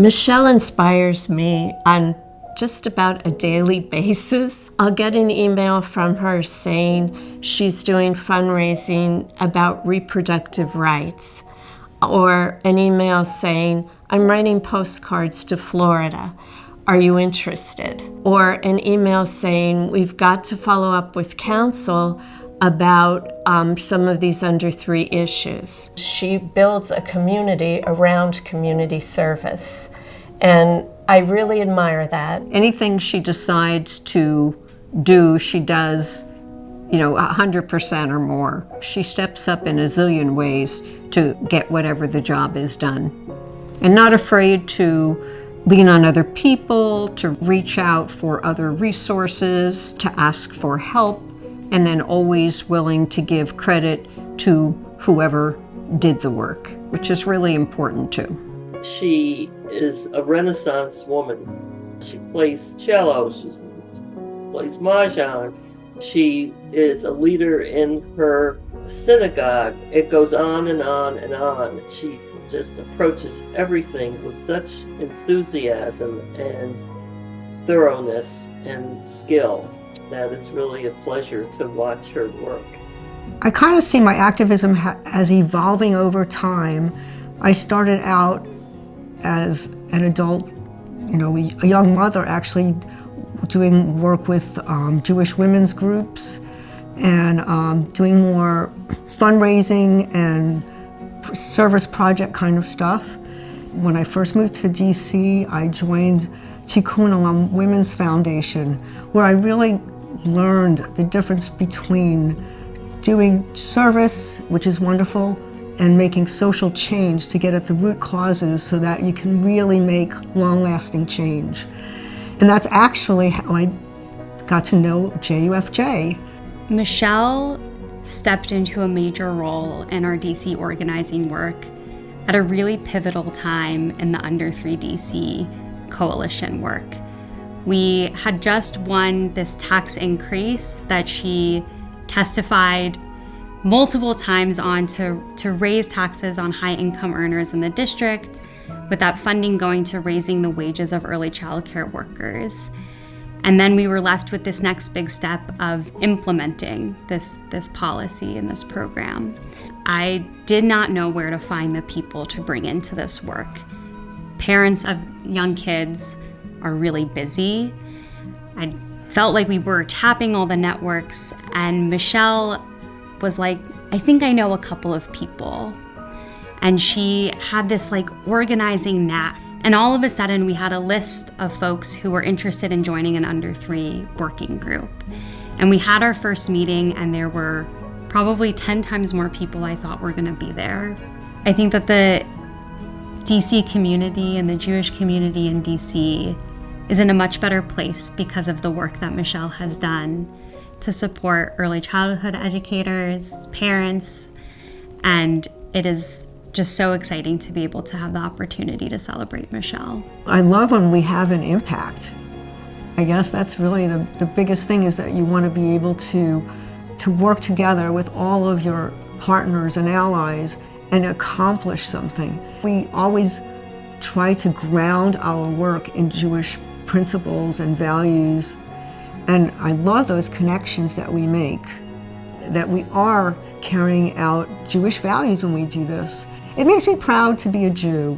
Michelle inspires me on just about a daily basis. I'll get an email from her saying she's doing fundraising about reproductive rights, or an email saying, I'm writing postcards to Florida. Are you interested? Or an email saying, we've got to follow up with council about some of these under 3 issues. She builds a community around community service, and I really admire that. Anything she decides to do, she does, 100% or more. She steps up in a zillion ways to get whatever the job is done. And not afraid to lean on other people, to reach out for other resources, to ask for help, and then always willing to give credit to whoever did the work, which is really important too. She is a Renaissance woman. She plays cello, she plays mahjong. She is a leader in her synagogue. It goes on and on and on. She just approaches everything with such enthusiasm and thoroughness and skill that it's really a pleasure to watch her work. I kind of see my activism as evolving over time. I started out as an adult, a young mother, actually doing work with Jewish women's groups and doing more fundraising and service project kind of stuff. When I first moved to DC, I joined Tikkun Olam Women's Foundation, where I really learned the difference between doing service, which is wonderful, and making social change to get at the root causes so that you can really make long-lasting change. And that's actually how I got to know JUFJ. Michelle stepped into a major role in our DC organizing work at a really pivotal time in the Under 3 DC coalition work. We had just won this tax increase that she testified multiple times on to raise taxes on high income earners in the district, with that funding going to raising the wages of early child care workers. And then we were left with this next big step of implementing this policy and this program. I did not know where to find the people to bring into this work. Parents of young kids are really busy. I felt like we were tapping all the networks, and Michelle was like, I think I know a couple of people. And she had this organizing knack. And all of a sudden we had a list of folks who were interested in joining an Under 3 working group. And we had our first meeting, and there were probably 10 times more people I thought were gonna be there. I think that the DC community and the Jewish community in DC is in a much better place because of the work that Michelle has done to support early childhood educators, parents, and it is just so exciting to be able to have the opportunity to celebrate Michelle. I love when we have an impact. I guess that's really the biggest thing, is that you want to be able to work together with all of your partners and allies and accomplish something. We always try to ground our work in Jewish principles and values, and I love those connections that we make, that we are carrying out Jewish values when we do this. It makes me proud to be a Jew.